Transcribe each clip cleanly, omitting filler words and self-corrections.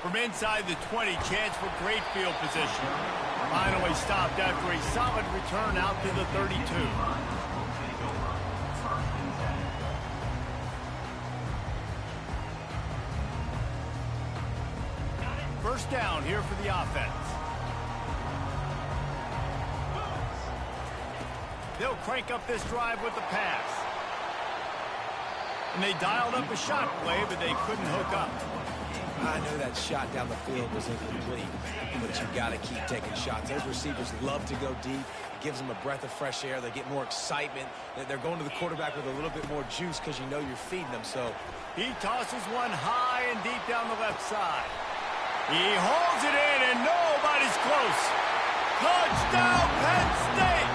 From inside the 20, chance for great field position. Finally stopped after a solid return out to the 32. First down here for the offense. They'll crank up this drive with the pass. And they dialed up a shot play, but they couldn't hook up. I know that shot down the field was incomplete, but you've got to keep taking shots. Those receivers love to go deep. It gives them a breath of fresh air. They get more excitement. They're going to the quarterback with a little bit more juice because you know you're feeding them. So he tosses one high and deep down the left side. He holds it in, and nobody's close. Touchdown, Penn State!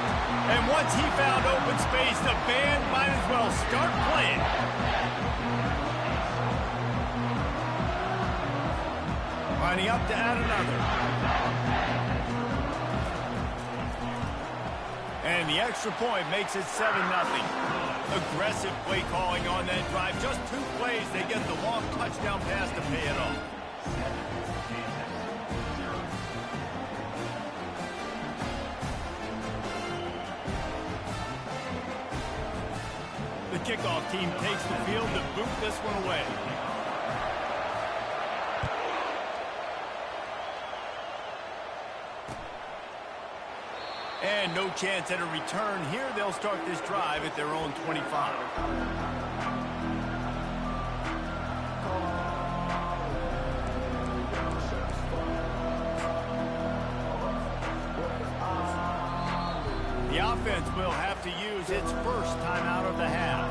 And once he found open space, the band might as well start playing. Lining up to add another. And the extra point makes it 7-0. Aggressive play calling on that drive. Just 2 plays, they get the long touchdown pass to pay it off. The kickoff team takes the field to boot this one away. And no chance at a return here. They'll start this drive at their own 25. The offense will have to use its first timeout of the half.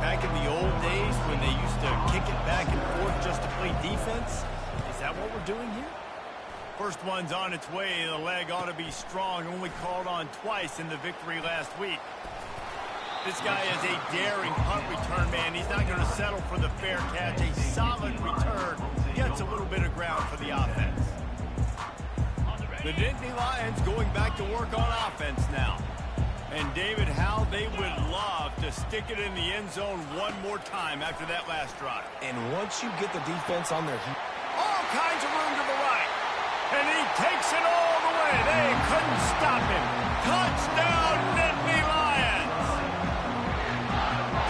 Back in the old days when they used to kick it back and forth just to play defense, is that what we're doing here? First one's on its way. The leg ought to be strong. Only called on twice in the victory last week. This guy is a daring punt return man. He's not going to settle for the fair catch. A solid return. Gets a little bit of ground for the offense. The Nittany Lions going back to work on offense now. And David, how they would love to stick it in the end zone one more time after that last drive. And once you get the defense on their heat, all kinds of room to the right. And he takes it all the way. They couldn't stop him. Touchdown, Nittany Lions!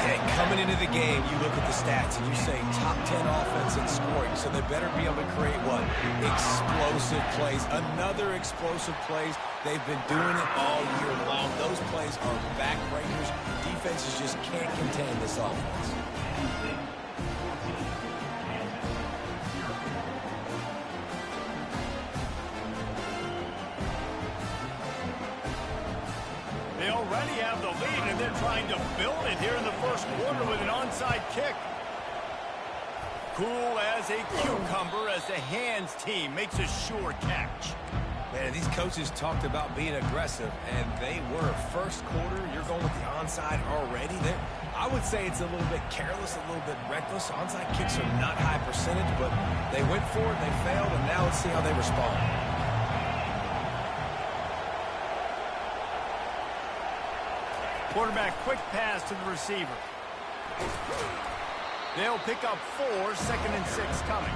Hey, coming into the game, you look at the stats and you say top 10 offense in scoring, so they better be able to create what? Explosive plays. Another explosive plays. They've been doing it all year long. Those plays are backbreakers. Defenses just can't contain this offense. They already have the lead, and they're trying to build it here in the first quarter with an onside kick. Cool as a cucumber as the hands team makes a sure catch. Man, these coaches talked about being aggressive, and they were. First quarter, you're going with the onside already. I would say it's a little bit careless, a little bit reckless. Onside kicks are not high percentage, but they went for it, they failed, and now let's see how they respond. Quarterback quick pass to the receiver. They'll pick up 4, 2nd and 6 coming.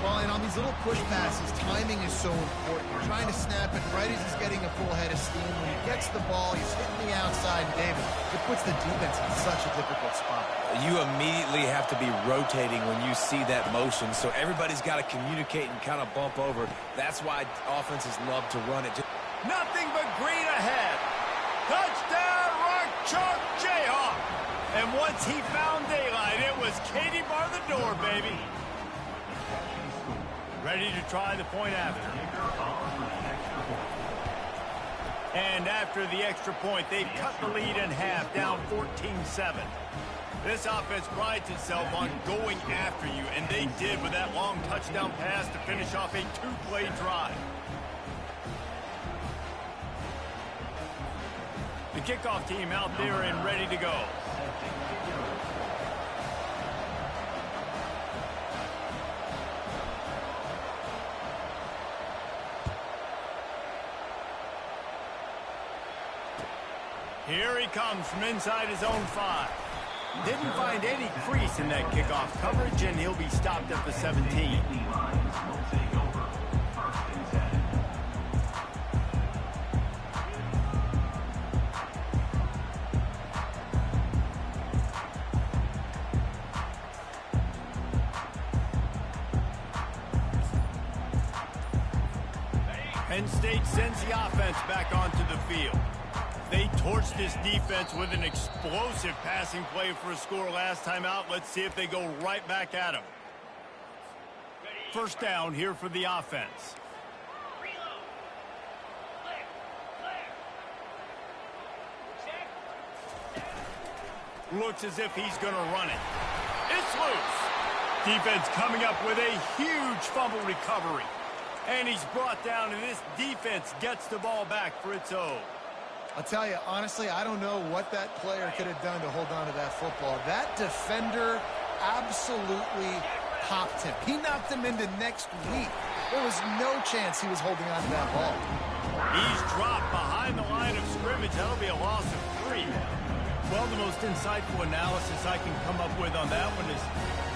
Well, and on these little push passes, timing is so important. You're trying to snap it right as he's getting a full head of steam. When he gets the ball, he's hitting the outside, and David, it puts the defense in such a difficult spot. You immediately have to be rotating when you see that motion, so everybody's got to communicate and kind of bump over. That's why offenses love to run it. Nothing but green ahead. Touchdown, Rock Chalk Jayhawk. And once he found daylight, it was Katie bar the door, baby. Ready to try the point after. And after the extra point, they've cut the lead in half, down 14-7. This offense prides itself on going after you, and they did with that long touchdown pass to finish off a 2-play drive. The kickoff team out there and ready to go. Here he comes from inside his own 5. Didn't find any crease in that kickoff coverage, and he'll be stopped at the 17. Penn State sends the offense back onto the field. They torched this defense with an explosive passing play for a score last time out. Let's see if they go right back at him. First down here for the offense. Looks as if he's going to run it. It's loose. Defense coming up with a huge fumble recovery. And he's brought down, and this defense gets the ball back for its own. I'll tell you, honestly, I don't know what that player could have done to hold on to that football. That defender absolutely popped him. He knocked him into next week. There was no chance he was holding on to that ball. He's dropped behind the line of scrimmage. That'll be a loss of 3. Well, the most insightful analysis I can come up with on that one is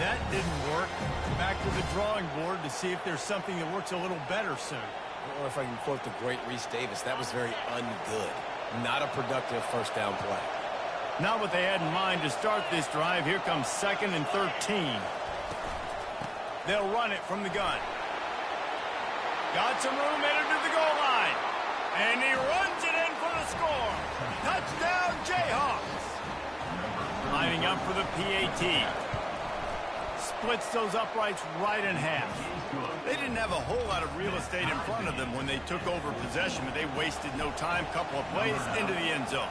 that didn't work. Back to the drawing board to see if there's something that works a little better soon. Or if I can quote the great Reese Davis, that was very ungood. Not a productive first down play. Not what they had in mind to start this drive. Here comes 2nd and 13. They'll run it from the gun. Got some room headed to the goal line. And he runs it in for the score. Touchdown, Jayhawks. Lining up for the PAT. Splits those uprights right in half. They didn't have a whole lot of real estate in front of them when they took over possession, but they wasted no time. Couple of plays into the end zone.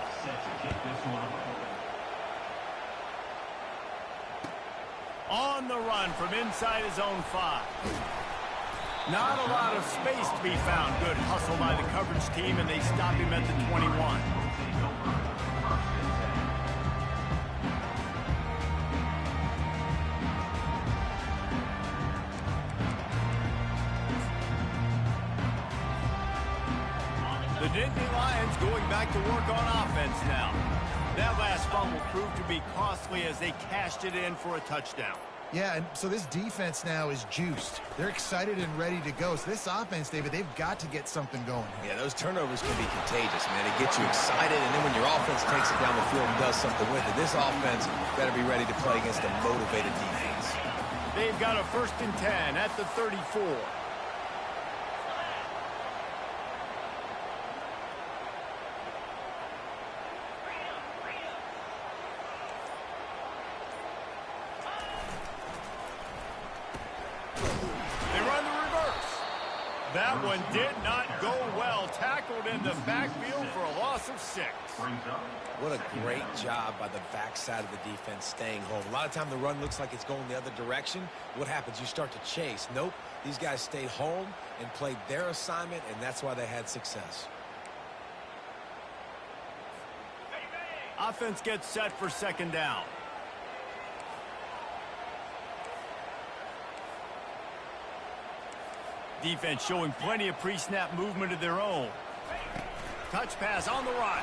On the run from inside his own 5. Not a lot of space to be found. Good hustle by the coverage team, and they stop him at the 21. The Nittany Lions going back to work on offense now. That last fumble proved to be costly as they cashed it in for a touchdown. Yeah, and so this defense now is juiced. They're excited and ready to go. So this offense, David, they've got to get something going. Yeah, those turnovers can be contagious, man. They get you excited, and then when your offense takes it down the field and does something with it, this offense better be ready to play against a motivated defense. They've got a 1st and 10 at the 34. That one did not go well. Tackled in the backfield for a loss of 6. What a great job by the backside of the defense staying home. A lot of time the run looks like it's going the other direction. What happens? You start to chase. Nope. These guys stayed home and played their assignment, and that's why they had success. Offense gets set for 2nd down. Defense showing plenty of pre-snap movement of their own. Touch pass on the run.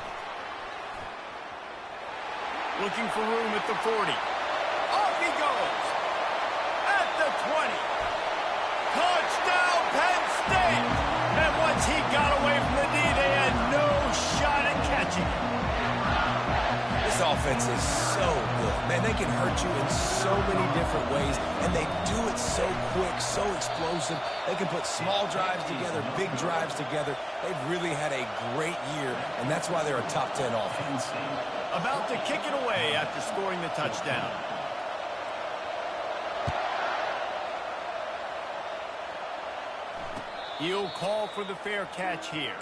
Looking for room at the 40. Off he goes. At the 20. Touchdown, Penn State. And once he got away from the D, they had no shot at catching him. This offense is so good. Man, they can hurt you in so many different ways, and they do it so quick, so explosive. They can put small drives together, big drives together. They've really had a great year, and that's why they're a top 10 offense. About to kick it away after scoring the touchdown. He'll call for the fair catch here.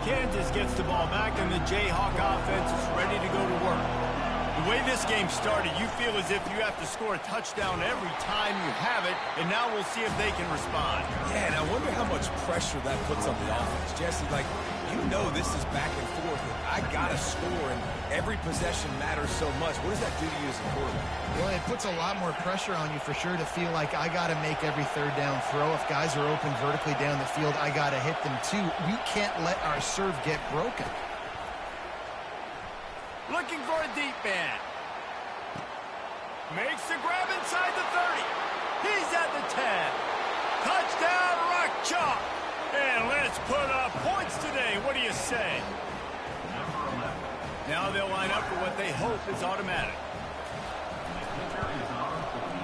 Kansas gets the ball back, and the Jayhawk offense is ready to go to work. The way this game started, you feel as if you have to score a touchdown every time you have it, and now we'll see if they can respond. Yeah, and I wonder how much pressure that puts on the offense. Jesse, like, you know this is back and forth. I got to score, and every possession matters so much. What does that do to you as a quarterback? Well, it puts a lot more pressure on you for sure to feel like I got to make every third down throw. If guys are open vertically down the field, I got to hit them too. We can't let our serve get broken. Looking for a deep man. Makes the grab inside the 30. He's at the 10. Touchdown, Rock Chalk. And let's put up points today. What do you say? Now they'll line up for what they hope is automatic.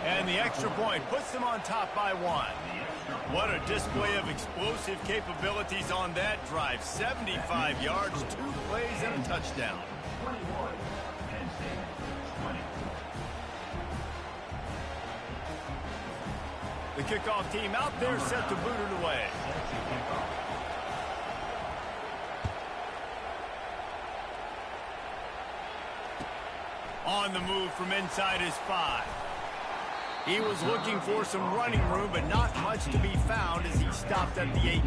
And the extra point puts them on top by 1. What a display of explosive capabilities on that drive. 75 yards, 2 plays, and a touchdown. The kickoff team out there set to boot it away. On the move from inside his 5. He was looking for some running room, but not much to be found as he stopped at the 18.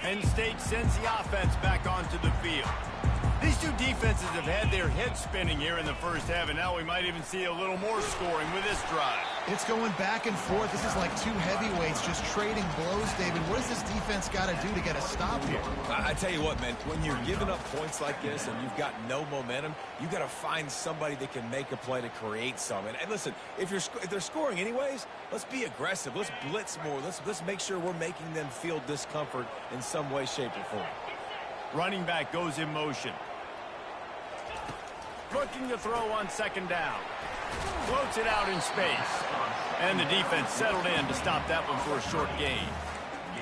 Penn State sends the offense back onto the field. These two defenses have had their heads spinning here in the first half, and now we might even see a little more scoring with this drive. It's going back and forth. This is like two heavyweights just trading blows, David. What does this defense got to do to get a stop here? I tell you what, man, when you're giving up points like this and you've got no momentum, you got to find somebody that can make a play to create some. And listen, if they're scoring anyways, let's be aggressive. Let's blitz more. Let's make sure we're making them feel discomfort in some way, shape, or form. Running back goes in motion. Looking to throw on second down. Floats it out in space. And the defense settled in to stop that one for a short gain.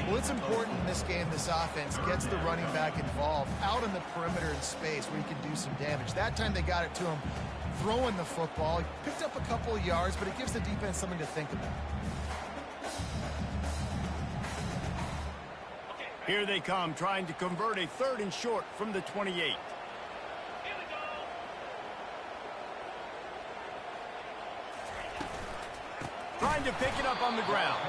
Well, it's important in this game this offense gets the running back involved out on the perimeter in space where he can do some damage. That time they got it to him throwing the football. He picked up a couple of yards, but it gives the defense something to think about. Here they come, trying to convert a 3rd and short from the 28. Trying to pick it up on the ground.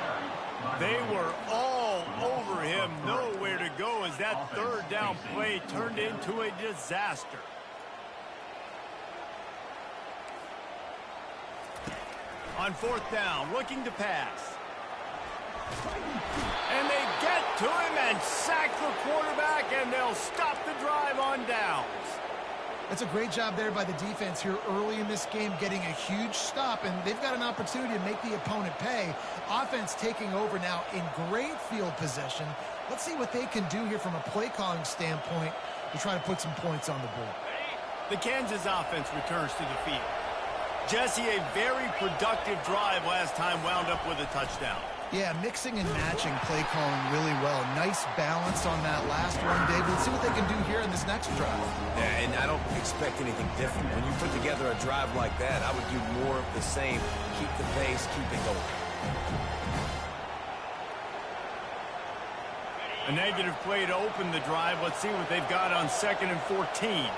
They were all over him, nowhere to go as that 3rd down play turned into a disaster. On 4th down, looking to pass. And they get to him and sack the quarterback, and they'll stop the drive on downs. That's a great job there by the defense here early in this game, getting a huge stop, and they've got an opportunity to make the opponent pay. Offense taking over now in great field possession. Let's see what they can do here from a play calling standpoint to try to put some points on the board. The Kansas offense returns to the field. Jesse, a very productive drive last time, wound up with a touchdown. Yeah, mixing and matching play calling really well. Nice balance on that last run, David. Let's see what they can do here in this next drive. Yeah, and I don't expect anything different. When you put together a drive like that, I would do more of the same. Keep the pace, keep it going. A negative play to open the drive. Let's see what they've got on 2nd and 14.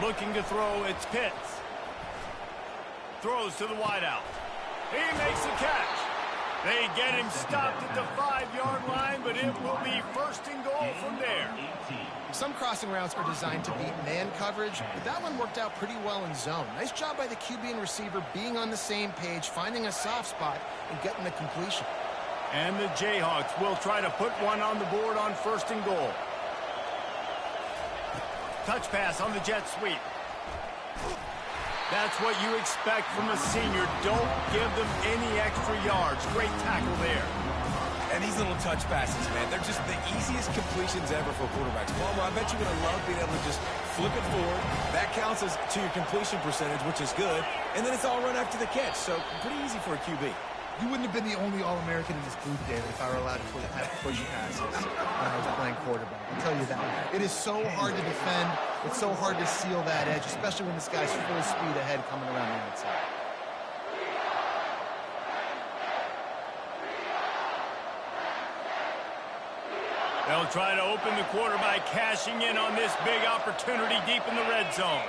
Looking to throw, it's Pitts. Throws to the wideout. He makes the catch. They get him stopped at the 5-yard line, but it will be 1st and goal from there. Some crossing routes are designed to beat man coverage, but that one worked out pretty well in zone. Nice job by the QB and receiver being on the same page, finding a soft spot, and getting the completion. And the Jayhawks will try to put one on the board on 1st and goal. Touch pass on the jet sweep. That's what you expect from a senior. Don't give them any extra yards. Great tackle there. And these little touch passes, man, they're just the easiest completions ever for quarterbacks. Palmer, I bet you're going to love being able to just flip it forward. That counts as to your completion percentage, which is good. And then it's all run after the catch. So pretty easy for a QB. You wouldn't have been the only All-American in this booth, David, if I were allowed to have push passes when I was playing quarterback. I'll tell you that. It is so hard to defend It's so hard to seal that edge, especially when this guy's full speed ahead coming around the outside. They'll try to open the quarter by cashing in on this big opportunity deep in the red zone.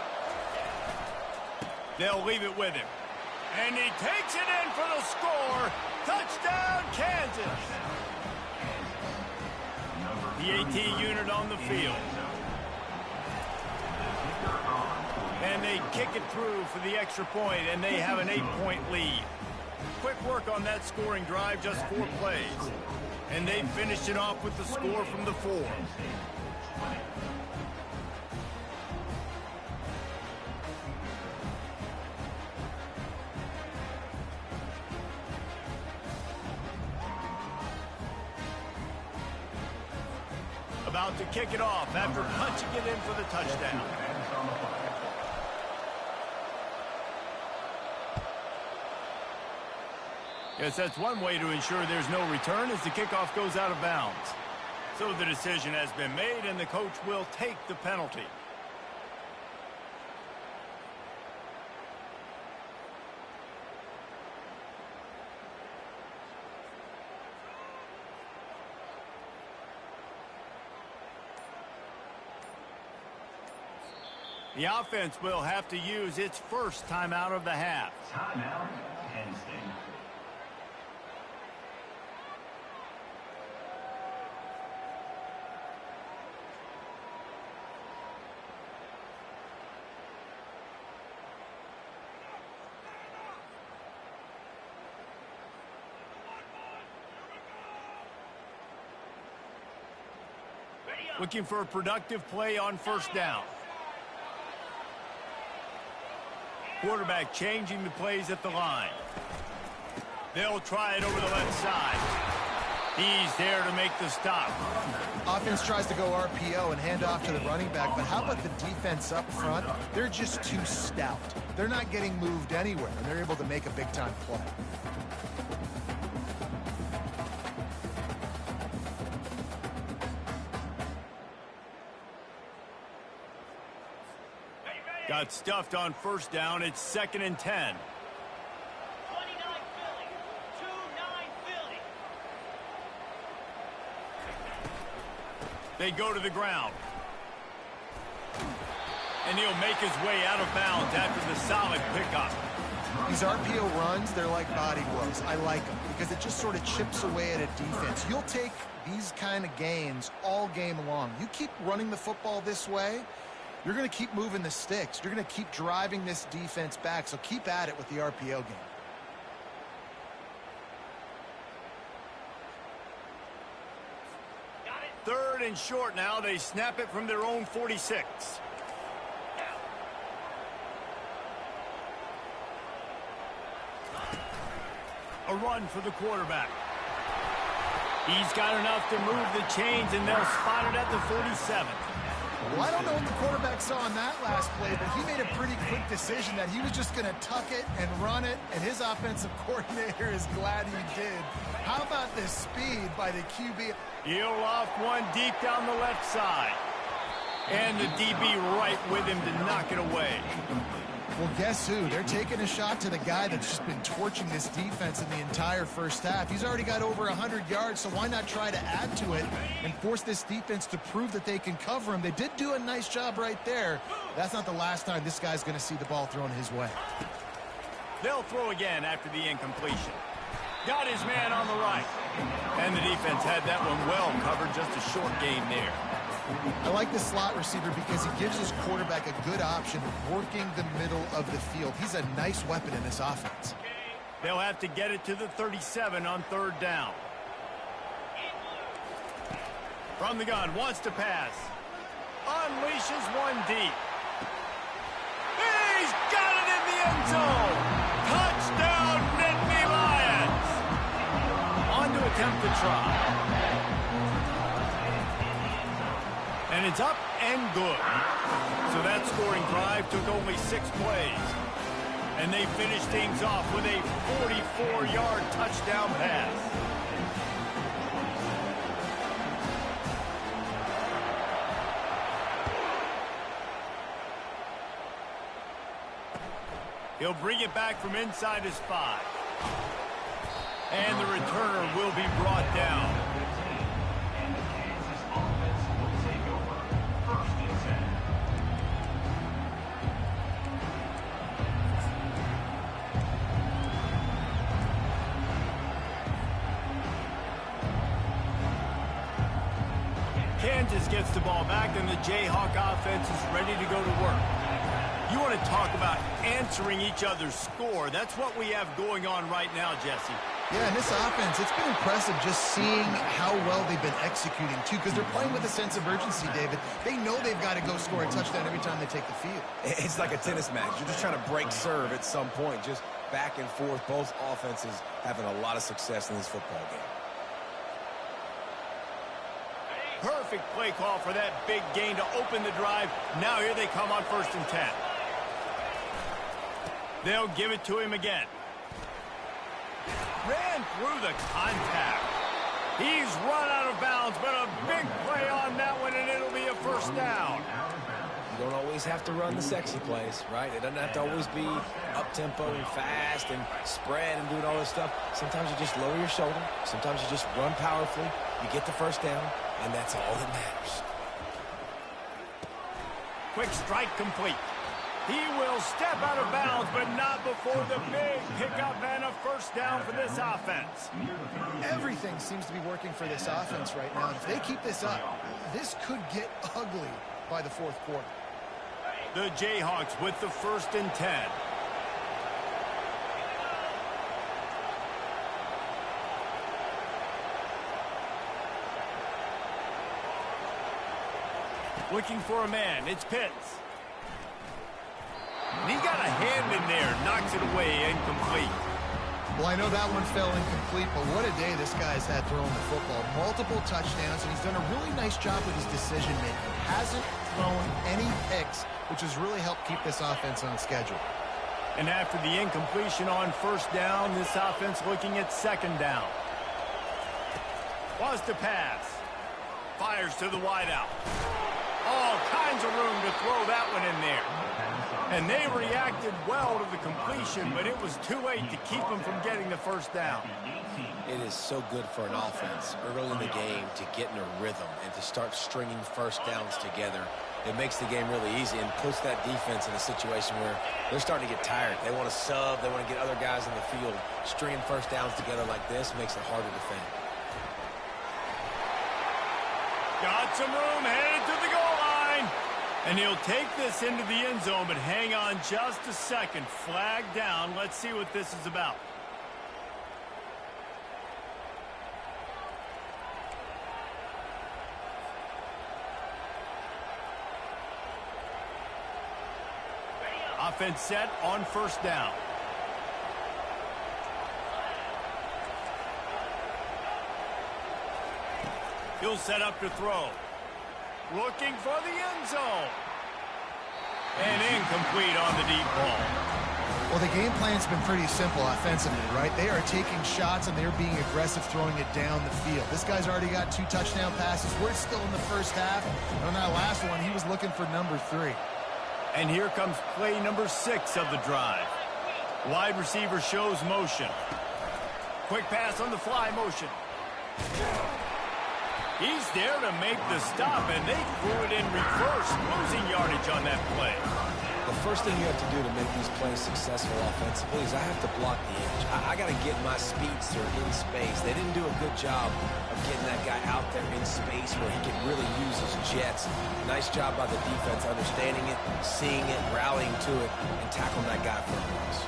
They'll leave it with him. And he takes it in for the score. Touchdown, Kansas. The AT unit on the field. And they kick it through for the extra point, and they have an 8-point lead. Quick work on that scoring drive, just 4 plays. And they finished it off with the score from the 4. About to kick it off after punching it in for the touchdown. Yes, that's one way to ensure there's no return as the kickoff goes out of bounds. So the decision has been made, and the coach will take the penalty. The offense will have to use its first timeout of the half. Timeout, Penn State. Looking for a productive play on first down. Quarterback changing the plays at the line. They'll try it over the left side. He's there to make the stop. Offense tries to go RPO and hand off to the running back, but how about the defense up front? They're just too stout. They're not getting moved anywhere, and they're able to make a big-time play. Got stuffed on first down. It's 2nd and 10. 29 Philly. 2-9 Philly. They go to the ground. And he'll make his way out of bounds after the solid pickup. These RPO runs, they're like body blows. I like them because it just sort of chips away at a defense. You'll take these kind of gains all game long. You keep running the football this way, you're going to keep moving the sticks. You're going to keep driving this defense back, so keep at it with the RPO game. Got it. 3rd and short now. They snap it from their own 46. A run for the quarterback. He's got enough to move the chains, and they'll spot it at the 47. Well, I don't know what the quarterback saw on that last play, but he made a pretty quick decision that he was just going to tuck it and run it, and his offensive coordinator is glad he did. How about the speed by the QB? He'll off one deep down the left side. And the DB right with him to knock it away. Well, guess who? They're taking a shot to the guy that's just been torching this defense in the entire first half. He's already got over 100 yards, so why not try to add to it and force this defense to prove that they can cover him? They did do a nice job right there. That's not the last time this guy's going to see the ball thrown his way. They'll throw again after the incompletion. Got his man on the right. And the defense had that one well covered, just a short gain there. I like the slot receiver because he gives his quarterback a good option of working the middle of the field. He's a nice weapon in this offense. They'll have to get it to the 37 on 3rd down. From the gun, wants to pass. Unleashes one deep. He's got it in the end zone. Touchdown, Nittany Lions. On to attempt the try. And it's up and good. So that scoring drive took only 6 plays. And they finished things off with a 44-yard touchdown pass. He'll bring it back from inside his 5. And the returner will be brought down. And the Kansas offense will take over. 1st and 10. Kansas gets the ball back, and the Jayhawk offense is ready to go to work. You want to talk about answering each other's score. That's what we have going on right now, Jesse. Yeah, in this offense, it's been impressive just seeing how well they've been executing, too, because they're playing with a sense of urgency, David. They know they've got to go score a touchdown every time they take the field. It's like a tennis match. You're just trying to break serve at some point, just back and forth. Both offenses having a lot of success in this football game. Perfect play call for that big gain to open the drive. Now here they come on 1st and 10. They'll give it to him again. Ran through the contact. He's run out of bounds, but a big play on that one, and it'll be a 1st down. You don't always have to run the sexy plays, right? It doesn't have to always be up-tempo and fast and spread and doing all this stuff. Sometimes you just lower your shoulder. Sometimes you just run powerfully. You get the 1st down, and that's all that matters. Quick strike complete. He will step out of bounds, but not before the big pickup and a 1st down for this offense. Everything seems to be working for this offense right now. If they keep this up, this could get ugly by the 4th quarter. The Jayhawks with the 1st and 10. Looking for a man. It's Pitts. And he got a hand in there. Knocks it away. Incomplete. Well, I know that one fell incomplete, but what a day this guy's had throwing the football. Multiple touchdowns, and he's done a really nice job with his decision-making. Hasn't thrown any picks, which has really helped keep this offense on schedule. And after the incompletion on 1st down, this offense looking at 2nd down. Was to pass. Fires to the wideout. All kinds of room to throw that one in there. And they reacted well to the completion, but it was too late to keep them from getting the 1st down. It is so good for an offense early in the game to get in a rhythm and to start stringing 1st downs together. It makes the game really easy and puts that defense in a situation where they're starting to get tired. They want to sub. They want to get other guys in the field. Stringing 1st downs together like this makes it hard to defend. Got some room, headed to the goal line. And he'll take this into the end zone, but hang on just a second. Flag down. Let's see what this is about. Offense set on 1st down. He'll set up to throw. Looking for the end zone. And incomplete on the deep ball. Well, the game plan's been pretty simple offensively, right? They are taking shots, and they're being aggressive throwing it down the field. This guy's already got 2 touchdown passes. We're still in the 1st half. And on that last one, he was looking for number 3. And here comes play number 6 of the drive. Wide receiver shows motion. Quick pass on the fly motion. He's there to make the stop, and they threw it in reverse, losing yardage on that play. The first thing you have to do to make these plays successful offensively is I have to block the edge. I got to get my speedster in space. They didn't do a good job of getting that guy out there in space where he can really use his jets. Nice job by the defense understanding it, seeing it, rallying to it, and tackling that guy for a loss.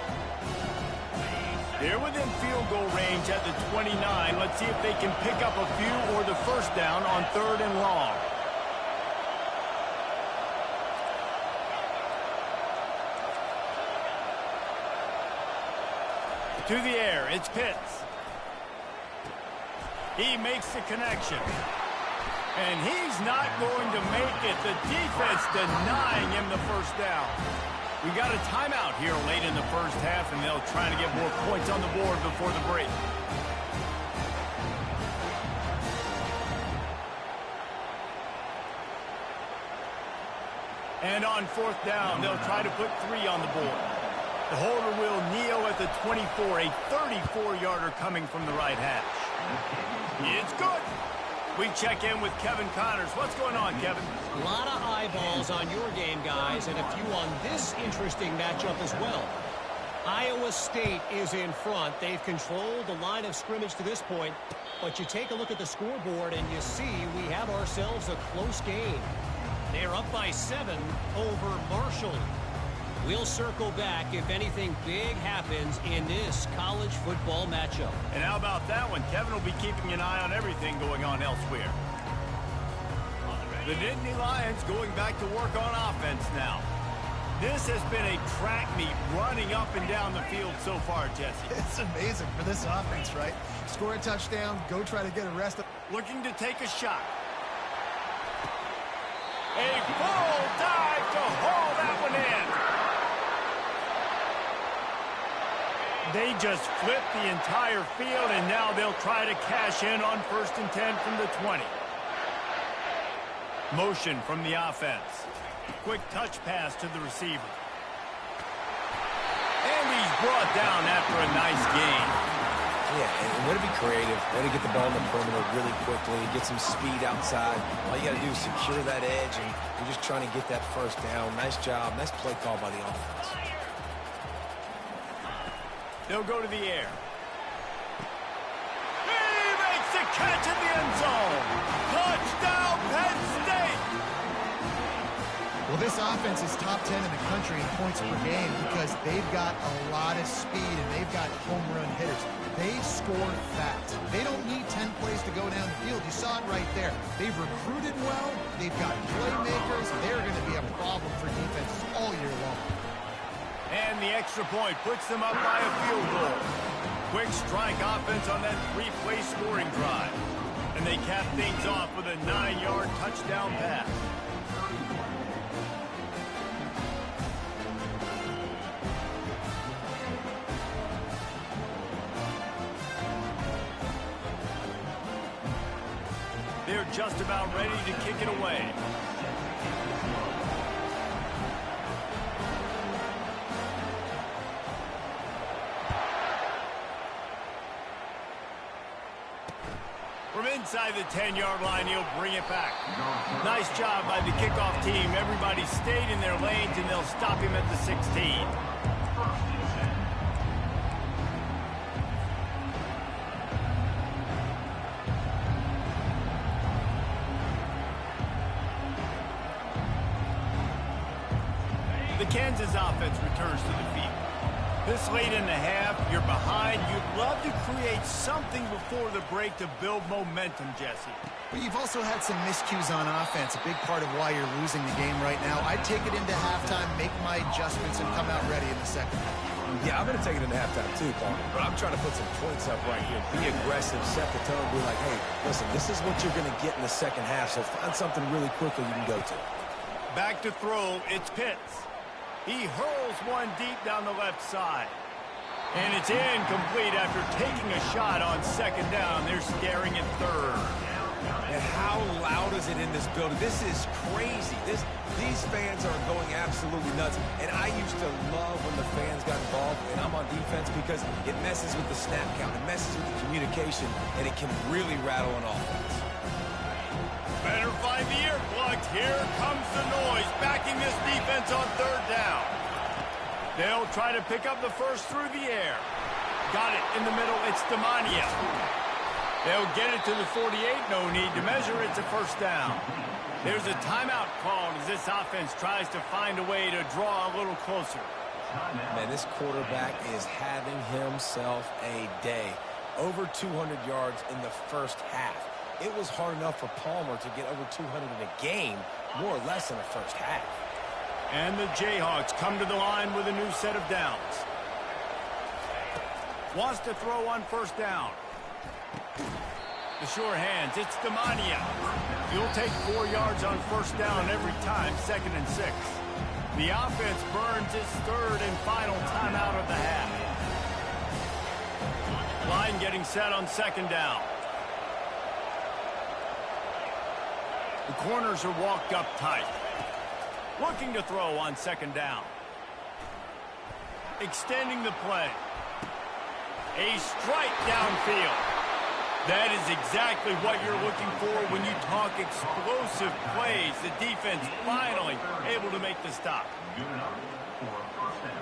They're within field goal range at the 29. Let's see if they can pick up a few or the 1st down on 3rd and long. To the air, it's Pitts. He makes the connection. And he's not going to make it. The defense denying him the 1st down. We got a timeout here late in the 1st half, and they'll try to get more points on the board before the break. And on 4th down, they'll try to put 3 on the board. The holder will kneel at the 24, a 34-yarder coming from the right hash. It's good. We check in with Kevin Connors. What's going on, Kevin? A lot of eyeballs on your game, guys, and a few on this interesting matchup as well. Iowa State is in front. They've controlled the line of scrimmage to this point, but you take a look at the scoreboard and you see we have ourselves a close game. They're up by 7 over Marshall. We'll circle back if anything big happens in this college football matchup. And how about that one? Kevin will be keeping an eye on everything going on elsewhere. The Nittany Lions going back to work on offense now. This has been a track meet running up and down the field so far, Jesse. It's amazing for this offense, right? Score a touchdown, go try to get a rest. Looking to take a shot. A full dive to haul that one in. They just flipped the entire field, and now they'll try to cash in on 1st and 10 from the 20. Motion from the offense. Quick touch pass to the receiver. And he's brought down after a nice gain. Yeah, and way to be creative. Way to get the ball in the perimeter really quickly, get some speed outside. All you got to do is secure that edge, and you're just trying to get that first down. Nice job. Nice play call by the offense. They'll go to the air. He makes the catch in the end zone. Touchdown, Penn State. Well, this offense is top 10 in the country in points per game because they've got a lot of speed and they've got home run hitters. They score fast. They don't need 10 plays to go down the field. You saw it right there. They've recruited well. They've got playmakers. They're going to be a problem for defenses all year long. And the extra point puts them up by a field goal. Quick strike offense on that 3-play scoring drive. And they cap things off with a 9-yard touchdown pass. They're just about ready to kick it away. From inside the 10-yard line, he'll bring it back. Nice job by the kickoff team. Everybody stayed in their lanes, and they'll stop him at the 16. The Kansas offense returns to the field. This late in the half, you're behind. You'd love to create something before the break to build momentum, Jesse. But you've also had some miscues on offense, a big part of why you're losing the game right now. I'd take it into halftime, make my adjustments, and come out ready in the second half. Yeah, I'm going to take it into halftime too, Paul. But I'm trying to put some points up right here. Be aggressive, set the tone, be like, hey, listen, this is what you're going to get in the second half, so find something really quickly you can go to. Back to throw, it's Pitts. He hurls one deep down the left side. And it's incomplete after taking a shot on second down. They're staring at third. And how loud is it in this building? This is crazy. These fans are going absolutely nuts. And I used to love when the fans got involved, and I'm on defense because it messes with the snap count. It messes with the communication, and it can really rattle an offense. Better find the earplugs. Here comes the noise, backing this defense on third down. They'll try to pick up the first through the air. Got it in the middle. It's Demania. They'll get it to the 48. No need to measure. It's a first down. There's a timeout called as this offense tries to find a way to draw a little closer. Man, this quarterback is having himself a day. Over 200 yards in the first half. It was hard enough for Palmer to get over 200 in a game, more or less in the first half. And the Jayhawks come to the line with a new set of downs. Wants to throw on first down. The sure hands, it's Demania. He'll take 4 yards on first down every time, 2nd and 6. The offense burns its third and final timeout of the half. Line getting set on second down. The corners are walked up tight. Looking to throw on second down. extending the play. A strike downfield. That is exactly what you're looking for when you talk explosive plays. The defense finally able to make the stop. Good enough for a first down.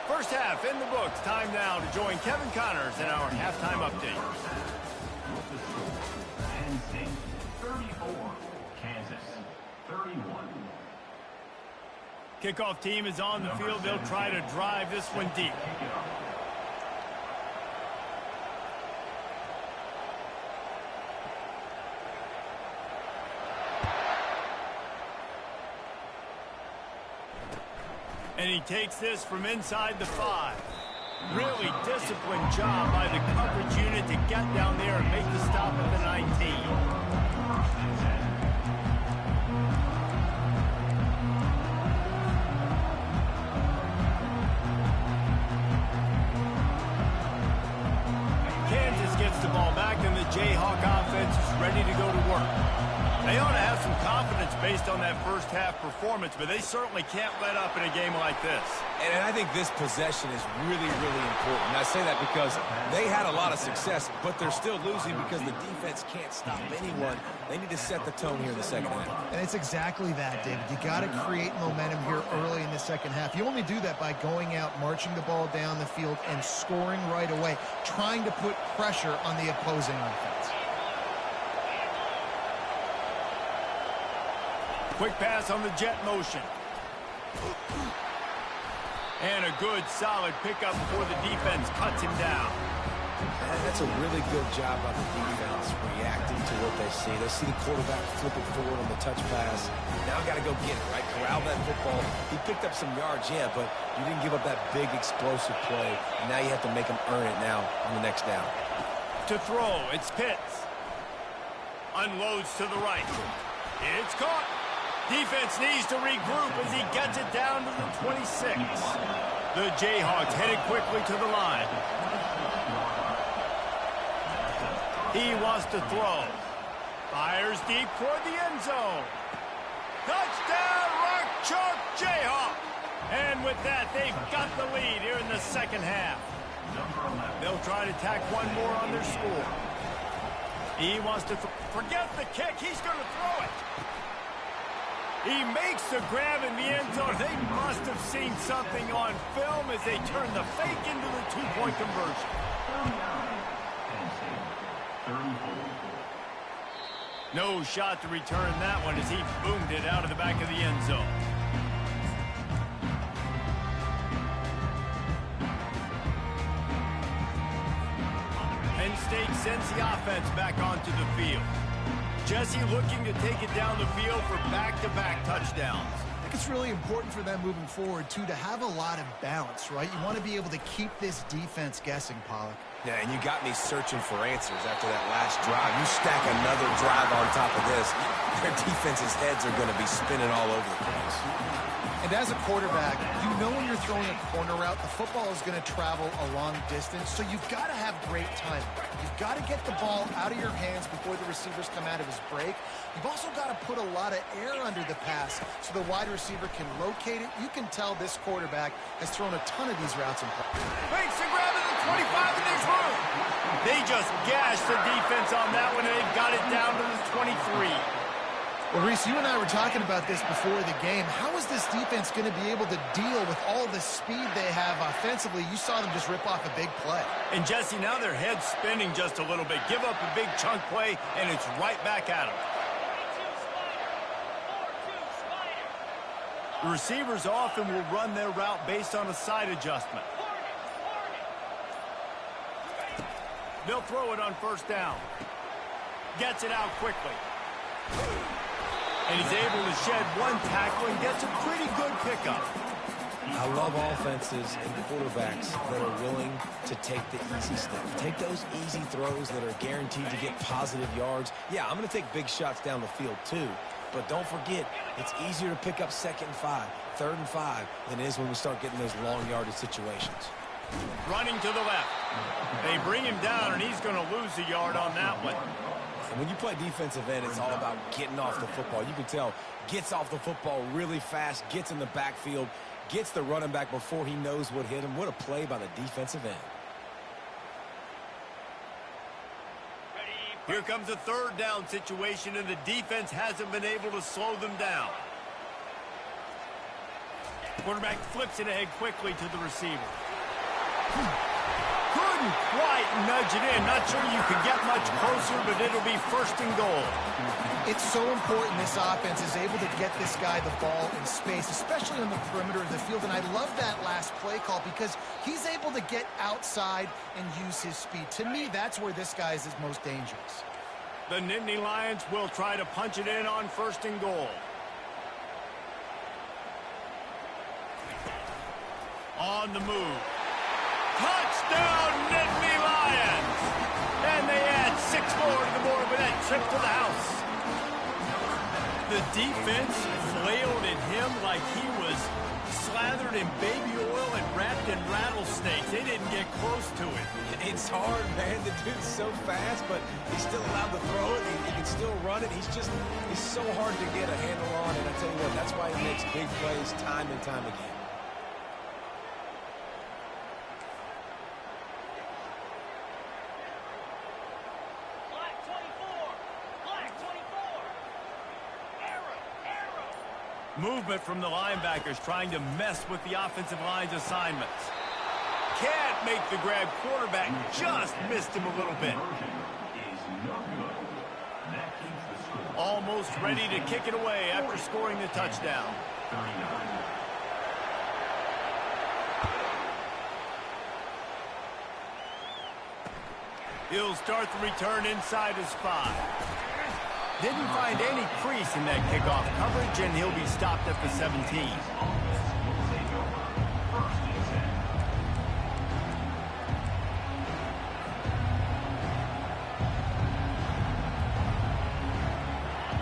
First half in the books. Time now to join Kevin Connors in our halftime update. Penn State 34, Kansas 31. Kickoff team is on the field. They'll try to drive this one deep. And he takes this from inside the 5. Really disciplined job by the coverage unit to get down there and make the stop at the 19. Kansas gets the ball back, and the Jayhawk offense is ready to go to work. They ought to have some confidence based on that first half performance, but they certainly can't let up in a game like this. And I think this possession is really, really important. And I say that because they had a lot of success, but they're still losing because the defense can't stop anyone. They need to set the tone here in the second half. And it's exactly that, David. You got to create momentum here early in the second half. You only do that by going out, marching the ball down the field, and scoring right away, trying to put pressure on the opposing offense. Quick pass on the jet motion. And a good, solid pickup before the defense cuts him down. And that's a really good job by the defense reacting to what they see. They see the quarterback flip it forward on the touch pass. Now got to go get it, right? Corral that football. He picked up some yards, yeah, but you didn't give up that big explosive play. And now you have to make him earn it now on the next down. To throw, it's Pitts. Unloads to the right. It's caught. Defense needs to regroup as he gets it down to the 26. The Jayhawks headed quickly to the line. He wants to throw. Fires deep toward the end zone. Touchdown, Rock Chalk Jayhawk. And with that, they've got the lead here in the second half. They'll try to tack one more on their score. He wants to forget the kick. He's going to throw it. He makes the grab in the end zone. They must have seen something on film as they turn the fake into the two-point conversion. 34. No shot to return that one as he boomed it out of the back of the end zone. Penn State sends the offense back onto the field. Jesse looking to take it down the field for back-to-back touchdowns. I think it's really important for them moving forward, too, to have a lot of balance, right? You want to be able to keep this defense guessing, Pollock. Yeah, and you got me searching for answers after that last drive. You stack another drive on top of this, their defense's heads are going to be spinning all over the place. And as a quarterback, you know when you're throwing a corner route, the football is going to travel a long distance, so you've got to have great timing. You've got to get the ball out of your hands before the receivers come out of his break. You've also got to put a lot of air under the pass so the wide receiver can locate it. You can tell this quarterback has thrown a ton of these routes in practice. Makes the grab at the 25, and there's room. They just gashed the defense on that one, and they've got it down to the 23. Well, Reese, you and I were talking about this before the game. How is this defense going to be able to deal with all the speed they have offensively? You saw them just rip off a big play. And, Jesse, now their head's spinning just a little bit. Give up a big chunk play, and it's right back at them. The receivers often will run their route based on a side adjustment. They'll throw it on first down. Gets it out quickly. And he's able to shed one tackle and gets a pretty good pickup. I love offenses and quarterbacks that are willing to take the easy step. Take those easy throws that are guaranteed to get positive yards. Yeah, I'm going to take big shots down the field too. But don't forget, it's easier to pick up 2nd and 5, 3rd and 5 than it is when we start getting those long yardage situations. Running to the left. They bring him down, and he's going to lose a yard on that one. And when you play defensive end, it's all about getting off the football. You can tell, gets off the football really fast, gets in the backfield, gets the running back before he knows what hit him. What a play by the defensive end. Here comes a third down situation, and the defense hasn't been able to slow them down. Quarterback flips it ahead quickly to the receiver. Couldn't quite nudge it in. Not sure you could get much closer, but it'll be first and goal. It's so important this offense is able to get this guy the ball in space, especially on the perimeter of the field. And I love that last play call because he's able to get outside and use his speed. To me, that's where this guy is most dangerous. The Nittany Lions will try to punch it in on first and goal. On the move. Touchdown, Nittany Lions! And they add 6 more to the board with that trip to the house. The defense flailed at him like he was slathered in baby oil and wrapped in rattlesnakes. They didn't get close to it. It's hard, man. The dude's so fast, but he's still allowed to throw it. He can still run it. He's so hard to get a handle on. And I tell you what, that's why he makes big plays time and time again. Movement from the linebackers trying to mess with the offensive line's assignments. Can't make the grab. Quarterback just missed him a little bit. Almost ready to kick it away after scoring the touchdown. He'll start the return inside his 5. Didn't find any crease in that kickoff coverage, and he'll be stopped at the 17.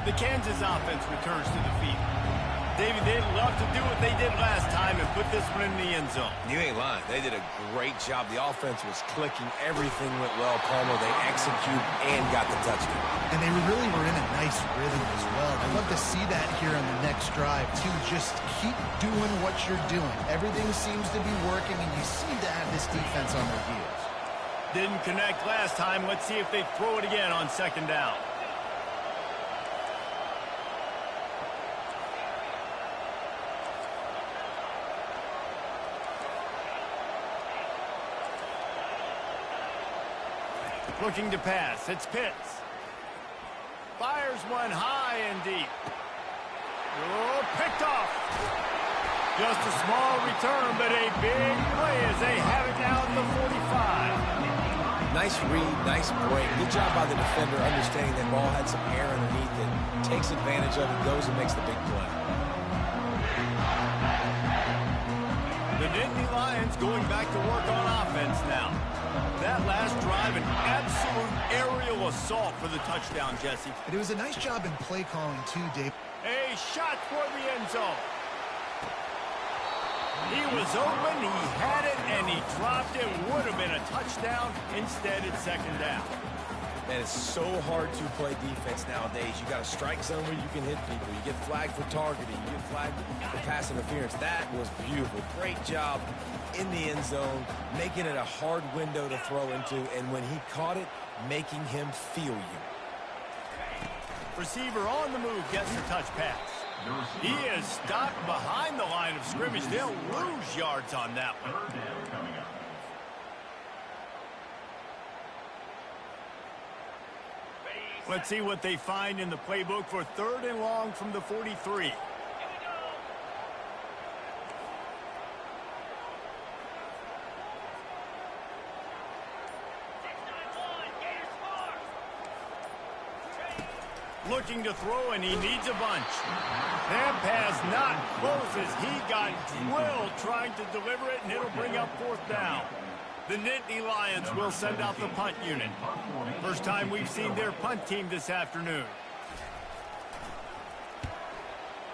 The Kansas offense returns to the field. David, they'd love to do what they did last time and put this one in the end zone. You ain't lying. They did a great job. The offense was clicking. Everything went well, Palmer. They executed and got the touchdown. And they really were in a nice rhythm as well. I'd love to see that here on the next drive, too. Just keep doing what you're doing. Everything seems to be working, and you seem to have this defense on their heels. Didn't connect last time. Let's see if they throw it again on second down. Looking to pass. It's Pitts. Fires one high and deep. Oh, picked off. Just a small return, but a big play as they have it now at the 45. Nice read, nice break. Good job by the defender understanding that ball had some air underneath it. Takes advantage of it, goes and makes the big play. The Nittany Lions going back to work on offense now. That last drive, an absolute aerial assault for the touchdown, Jesse. But it was a nice job in play calling, too, Dave. A shot for the end zone. He was open, he had it, and he dropped it. Would have been a touchdown. Instead, it's second down. Man, it's so hard to play defense nowadays. You got a strike zone where you can hit people. You get flagged for targeting. You get flagged for pass interference. That was beautiful. Great job in the end zone, making it a hard window to throw into, and when he caught it, making him feel you. Receiver on the move gets the touch pass. He is stopped behind the line of scrimmage. They'll lose yards on that one. Let's see what they find in the playbook for third and long from the 43. Looking to throw, and he needs a bunch. That pass not close as he got drilled trying to deliver it, and it'll bring up fourth down. The Nittany Lions will send out the punt unit. First time we've seen their punt team this afternoon.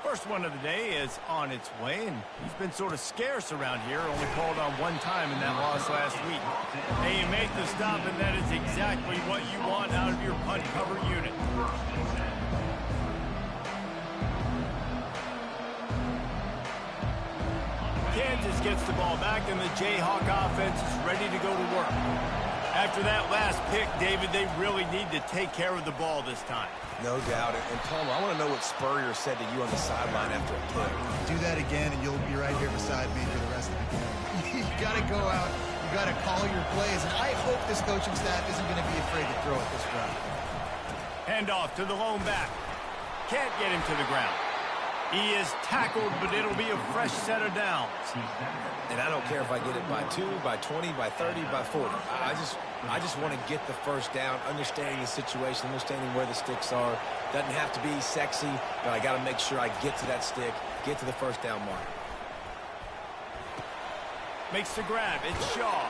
First one of the day is on its way, and he's been sort of scarce around here, only called on one time in that loss last week. Hey, you make the stop, and that is exactly what you want out of your punt cover unit. Kansas gets the ball back, and the Jayhawk offense is ready to go to work. After that last pick, David, they really need to take care of the ball this time. No doubt. And Palmer, I want to know what Spurrier said to you on the sideline after a play. Do that again, and you'll be right here beside me for the rest of the game. You got to go out. You got to call your plays, and I hope this coaching staff isn't going to be afraid to throw it this route. Handoff to the lone back. Can't get him to the ground. He is tackled, but it'll be a fresh set of downs. And I don't care if I get it by 2, by 20, by 30, by 40. I just want to get the first down, understanding the situation, understanding where the sticks are. Doesn't have to be sexy, but I got to make sure I get to that stick, get to the first down mark. Makes the grab. It's Shaw.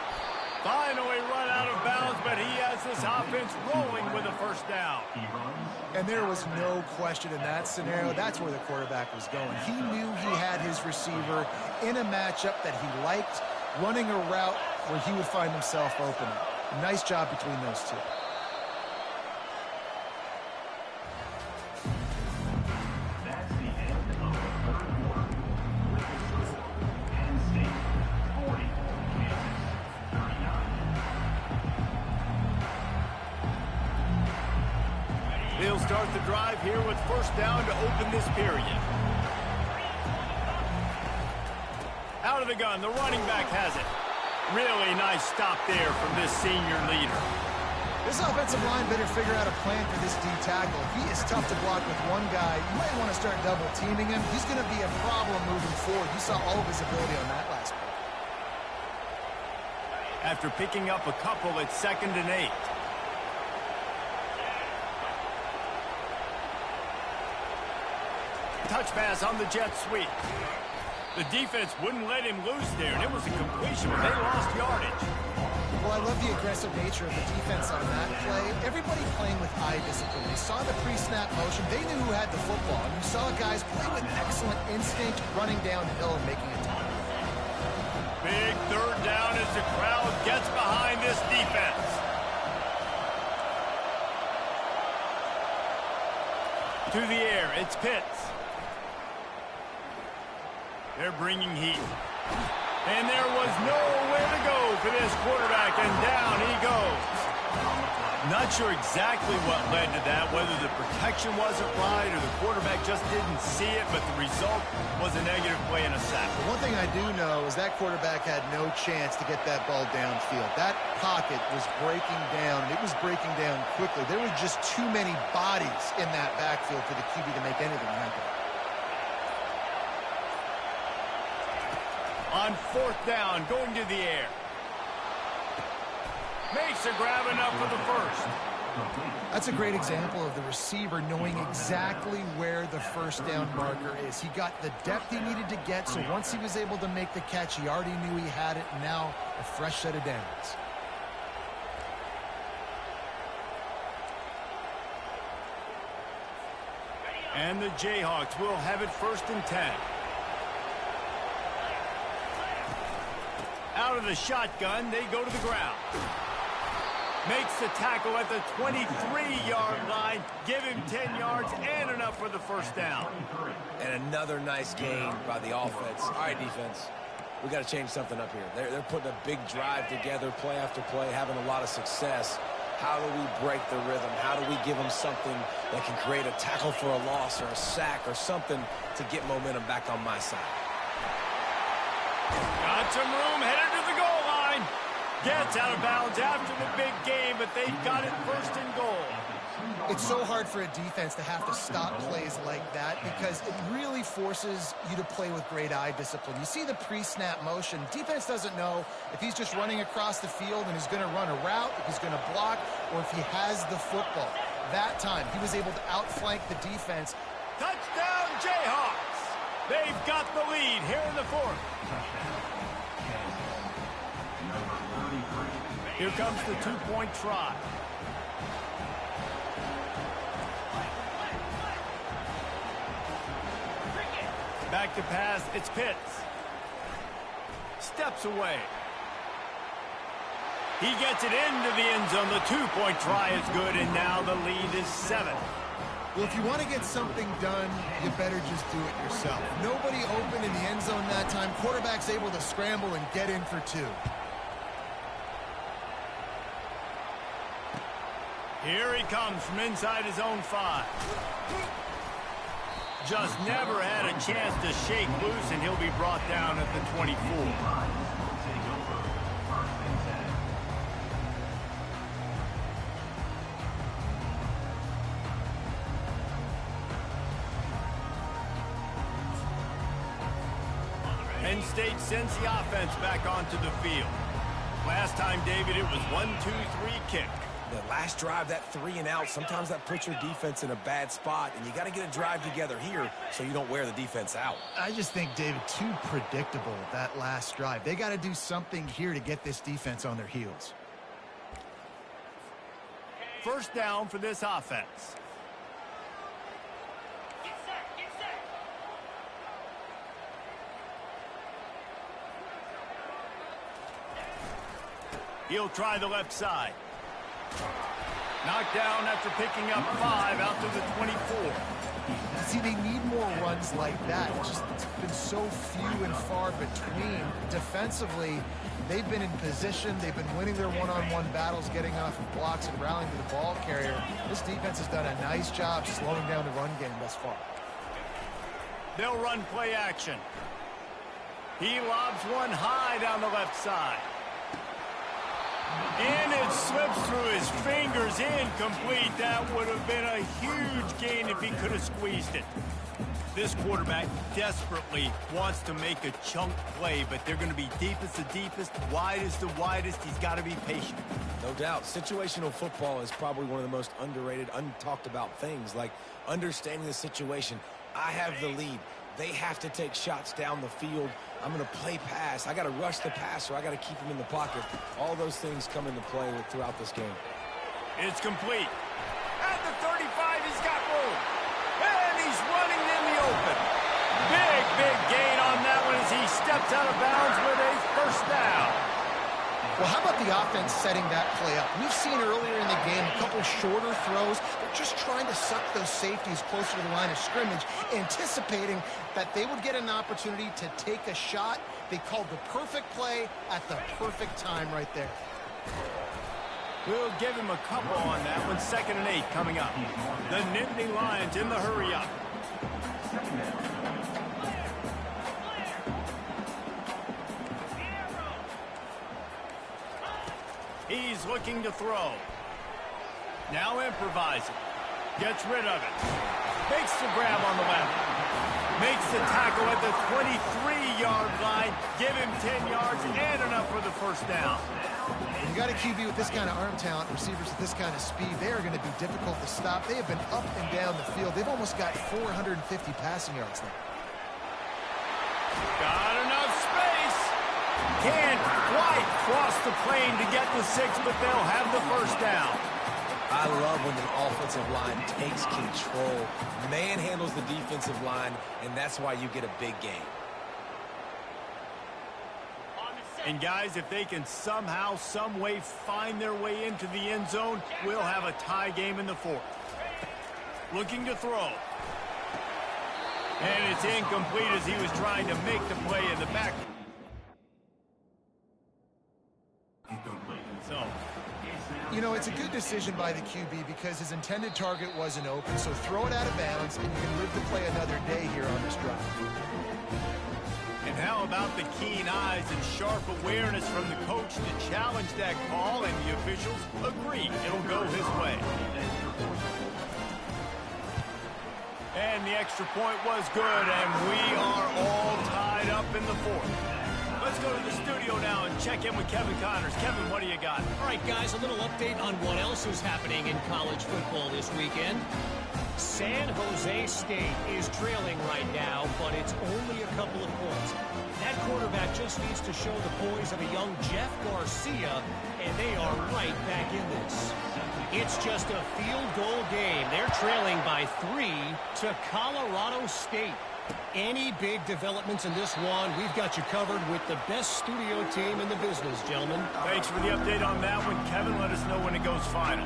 Finally run out of bounds, but he has this offense rolling with a first down. And there was no question in that scenario. That's where the quarterback was going. He knew he had his receiver in a matchup that he liked, running a route where he would find himself open. Nice job between those two. That's the end of the third quarter. With the score, Penn State 40, Kansas 39. They'll start the drive here with first down to open this period. Out of the gun, the running back has it. Really nice stop there from this senior leader. This offensive line better figure out a plan for this D tackle. If he is tough to block with one guy, you might want to start double teaming him. He's going to be a problem moving forward. You saw all of his ability on that last play. After picking up a couple, it's 2nd and 8. Touch pass on the jet sweep. The defense wouldn't let him loose there, and it was a completion, but they lost yardage. Well, I love the aggressive nature of the defense on that play. Everybody playing with eye discipline. They saw the pre-snap motion. They knew who had the football. And you saw guys play with excellent instinct, running downhill and making a tackle. Big third down as the crowd gets behind this defense. To the air, it's Pitts. They're bringing heat. And there was nowhere to go for this quarterback, and down he goes. Not sure exactly what led to that, whether the protection wasn't right or the quarterback just didn't see it, but the result was a negative play and a sack. One thing I do know is that quarterback had no chance to get that ball downfield. That pocket was breaking down, and it was breaking down quickly. There were just too many bodies in that backfield for the QB to make anything happen. On 4th down, going to the air. Makes a grab enough for the first. That's a great example of the receiver knowing exactly where the first down marker is. He got the depth he needed to get, so once he was able to make the catch, he already knew he had it, and now a fresh set of downs. And the Jayhawks will have it 1st and 10. Out of the shotgun, they go to the ground. Makes the tackle at the 23-yard line. Give him 10 yards and enough for the first down. And another nice gain by the offense. All right, defense. We got to change something up here. They're putting a big drive together, play after play, having a lot of success. How do we break the rhythm? How do we give them something that can create a tackle for a loss or a sack or something to get momentum back on my side? Got some room, headed to the goal line. Gets out of bounds after the big game, but they've got it 1st and goal. It's so hard for a defense to have to stop plays like that because it really forces you to play with great eye discipline. You see the pre-snap motion. Defense doesn't know if he's just running across the field and he's going to run a route, if he's going to block, or if he has the football. That time, he was able to outflank the defense. Touchdown, Jayhawks! They've got the lead here in the 4th. Here comes the 2-point try. Back to pass, it's Pitts. Steps away. He gets it into the end zone. The two-point try is good, and now the lead is 7. Well, if you want to get something done, you better just do it yourself. Nobody open in the end zone that time. Quarterback's able to scramble and get in for 2. Here he comes from inside his own 5. Just never had a chance to shake loose, and he'll be brought down at the 24. Penn State sends the offense back onto the field. Last time, David, it was 1-2-3 kick. The last drive, that 3 and out, sometimes that puts your defense in a bad spot, and you got to get a drive together here so you don't wear the defense out. I just think, David, too predictable, that last drive. They got to do something here to get this defense on their heels. First down for this offense. He'll try the left side. Knocked down after picking up 5 out to the 24. See, they need more runs like that. It's been so few and far between. Defensively, they've been in position. They've been winning their one-on-one battles, getting off of blocks and rallying to the ball carrier. This defense has done a nice job slowing down the run game thus far. They'll run play action. He lobs one high down the left side. And it slips through his fingers, incomplete. That would have been a huge gain if he could have squeezed it. This quarterback desperately wants to make a chunk play, but they're going to be deepest the deepest, widest the widest. He's got to be patient. No doubt. Situational football is probably one of the most underrated, untalked about things, like understanding the situation. I have the lead. They have to take shots down the field. I'm going to play pass. I got to rush the passer. I got to keep him in the pocket. All those things come into play throughout this game. It's complete. At the 35, he's got room. And he's running in the open. Big gain on that one as he steps out of bounds with a first down. Well, how about the offense setting that play up? We've seen earlier in the game a couple shorter throws. They're just trying to suck those safeties closer to the line of scrimmage, anticipating that they would get an opportunity to take a shot. They called the perfect play at the perfect time right there. We'll give him a couple on that one. 2nd and 8 coming up. The Nittany Lions in the hurry-up. He's looking to throw. Now improvising. Gets rid of it. Makes the grab on the left. Makes the tackle at the 23-yard line. Give him 10 yards and enough for the first down. When you got a QB with this kind of arm talent, receivers with this kind of speed, they are going to be difficult to stop. They have been up and down the field. They've almost got 450 passing yards now. Got enough space. Can't quite cross the plane to get the 6, but they'll have the first down. I love when the offensive line takes control, manhandles the defensive line, and that's why you get a big game. And guys, if they can somehow, some way find their way into the end zone, we'll have a tie game in the 4th. Looking to throw. And it's incomplete as he was trying to make the play in the back. So, you know, it's a good decision by the QB because his intended target wasn't open, so throw it out of bounds, and you can live to play another day here on this drive. and how about the keen eyes and sharp awareness from the coach to challenge that call, and the officials agree it'll go his way. And the extra point was good, and we are all tied up in the 4th. Let's go to the studio now and check in with Kevin Connors. Kevin, what do you got? All right, guys, a little update on what else is happening in college football this weekend. San Jose State is trailing right now, but it's only a couple of points. That quarterback just needs to show the poise of a young Jeff Garcia, and they are right back in this. It's just a field goal game. They're trailing by 3 to Colorado State. Any big developments in this one, we've got you covered with the best studio team in the business, gentlemen. Thanks for the update on that one, Kevin. Let us know when it goes final.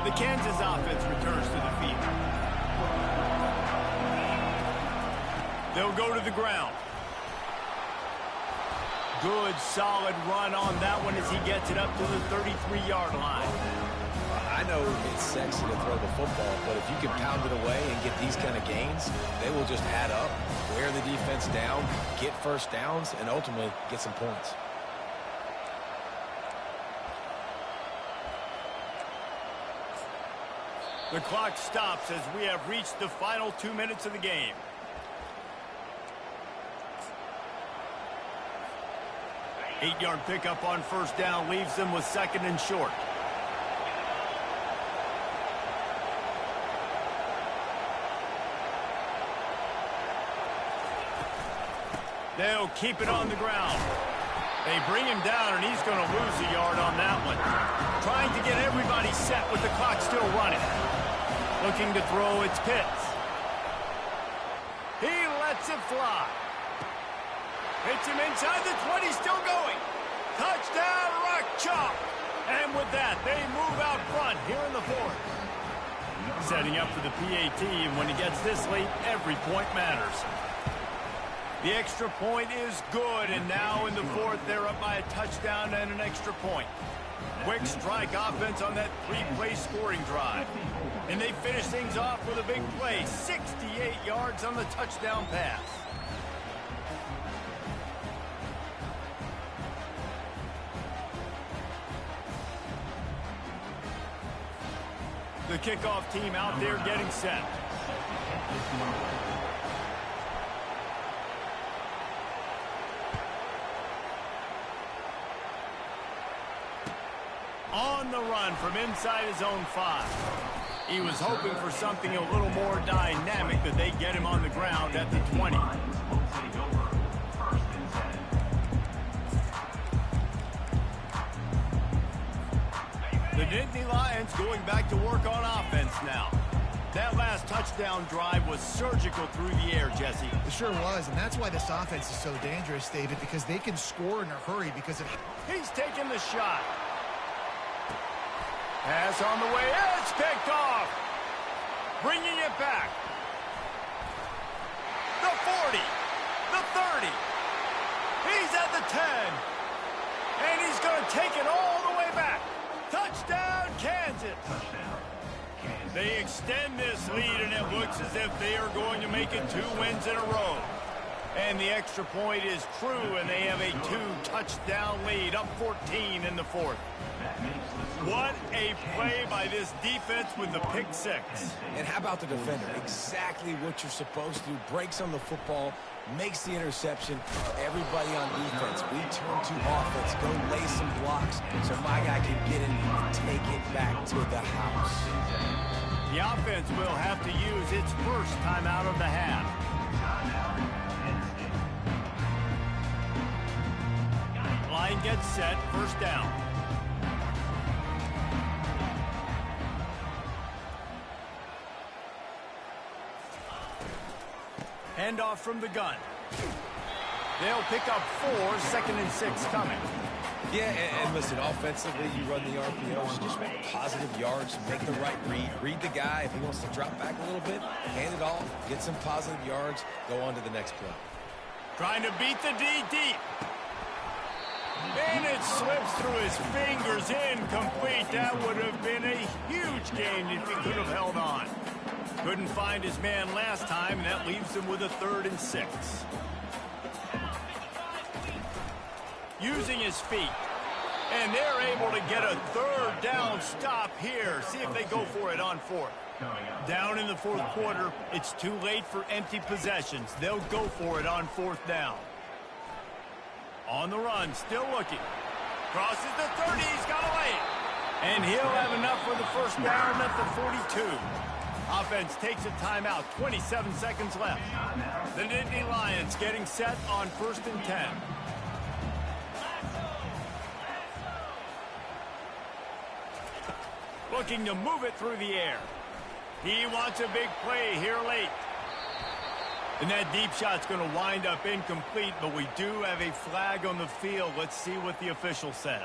The Kansas offense returns to the field. They'll go to the ground. Good, solid run on that one as he gets it up to the 33-yard line. I know it's sexy to throw the football, but if you can pound it away and get these kind of gains, they will just add up, wear the defense down, get first downs, and ultimately get some points. The clock stops as we have reached the final 2 minutes of the game. Eight-yard pickup on first down leaves them with second and short. They'll keep it on the ground. They bring him down, and he's going to lose a yard on that one. Trying to get everybody set with the clock still running. Looking to throw, it's Pitts. He lets it fly. Hits him inside the 20, still going. Touchdown, Rock Chalk. And with that, they move out front here in the fourth. Setting up for the PAT, and when he gets this late, every point matters. The extra point is good, and now in the fourth, they're up by a touchdown and an extra point. Quick strike offense on that three-play scoring drive. And they finish things off with a big play, 68 yards on the touchdown pass. The kickoff team out there getting set. On the run from inside his own 5. He was hoping for something a little more dynamic, but they get him on the ground at the 20. The Nittany Lions going back to work on offense now. That last touchdown drive was surgical through the air, Jesse. It sure was, and that's why this offense is so dangerous, David, because they can score in a hurry because of... He's taking the shot. Pass on the way. It's picked off. Bringing it back. The 40. The 30. He's at the 10. And he's going to take it all the way back. Touchdown, Kansas. They extend this lead, and it looks as if they are going to make it 2 wins in a row. And the extra point is true, and they have a 2-touchdown lead, up 14 in the fourth. What a play by this defense with the pick 6. And how about the defender? Exactly what you're supposed to do. Breaks on the football, makes the interception. Everybody on defense, we turn to offense. Go lay some blocks so my guy can get in and take it back to the house. The offense will have to use its first timeout of the half. Line gets set, first down. Handoff from the gun. They'll pick up 4, second and 6 coming. Yeah, and listen, offensively, you run the RPOs, just make positive yards, make the right read. Read the guy. If he wants to drop back a little bit, hand it off, get some positive yards, go on to the next play. Trying to beat the D deep. And it slips through his fingers, incomplete. That would have been a huge gain if he could have held on. Couldn't find his man last time, and that leaves him with a 3rd and 6. Using his feet. And they're able to get a 3rd down stop here. See if they go for it on 4th. Down in the 4th quarter, it's too late for empty possessions. They'll go for it on 4th down. On the run, still looking. Crosses the 30, he's got to lay it. And he'll have enough for the first down at the 42. Offense takes a timeout, 27 seconds left. The Nittany Lions getting set on 1st and 10. Looking to move it through the air. He wants a big play here late. And that deep shot's going to wind up incomplete, but we do have a flag on the field. Let's see what the official says.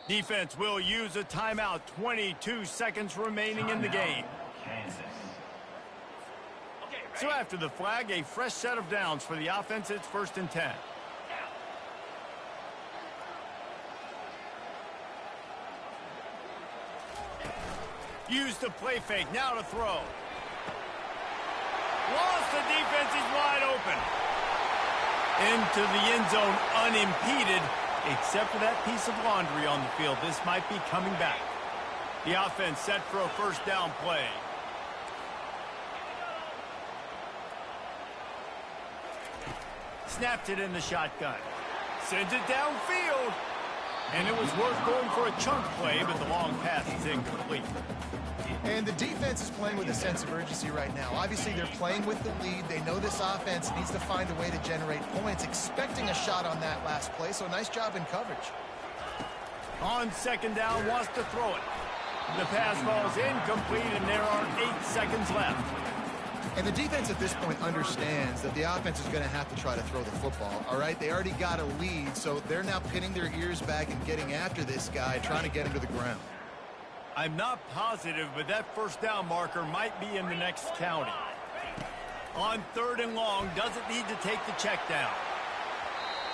Defense will use a timeout. 22 seconds remaining in the game. So after the flag, a fresh set of downs for the offense. It's 1st and 10. Use the play fake. Now to throw. Lost the defense. He's wide open. Into the end zone unimpeded. Except for that piece of laundry on the field, this might be coming back. The offense set for a 1st down play. Snapped it in the shotgun. Sends it downfield. And it was worth going for a chunk play, but the long pass is incomplete. And the defense is playing with a sense of urgency right now. Obviously, they're playing with the lead. They know this offense needs to find a way to generate points, expecting a shot on that last play, so nice job in coverage. On 2nd down, wants to throw it. The pass falls incomplete, and there are 8 seconds left. And the defense at this point understands that the offense is going to have to try to throw the football, all right? They already got a lead, so they're now pinning their ears back and getting after this guy, trying to get him to the ground. I'm not positive, but that 1st down marker might be in the next county. On 3rd and long, doesn't need to take the check down.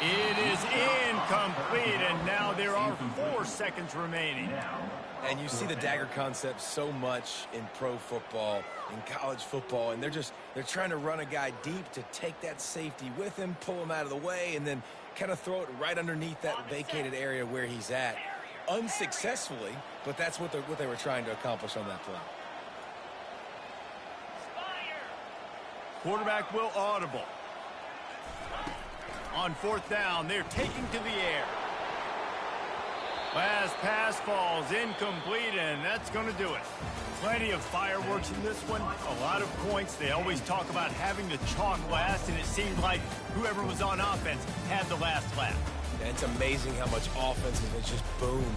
It is incomplete, and now there are 4 seconds remaining. And you see the dagger concept so much in pro football, in college football, and they're trying to run a guy deep to take that safety with him, pull him out of the way, and then kind of throw it right underneath that vacated area where he's at. Unsuccessfully, but that's what they were trying to accomplish on that play. Quarterback will audible. On 4th down, they're taking to the air. Last pass falls incomplete, and that's going to do it. Plenty of fireworks in this one, a lot of points. They always talk about having the chalk last, and it seemed like whoever was on offense had the last laugh. It's amazing how much offense has just boomed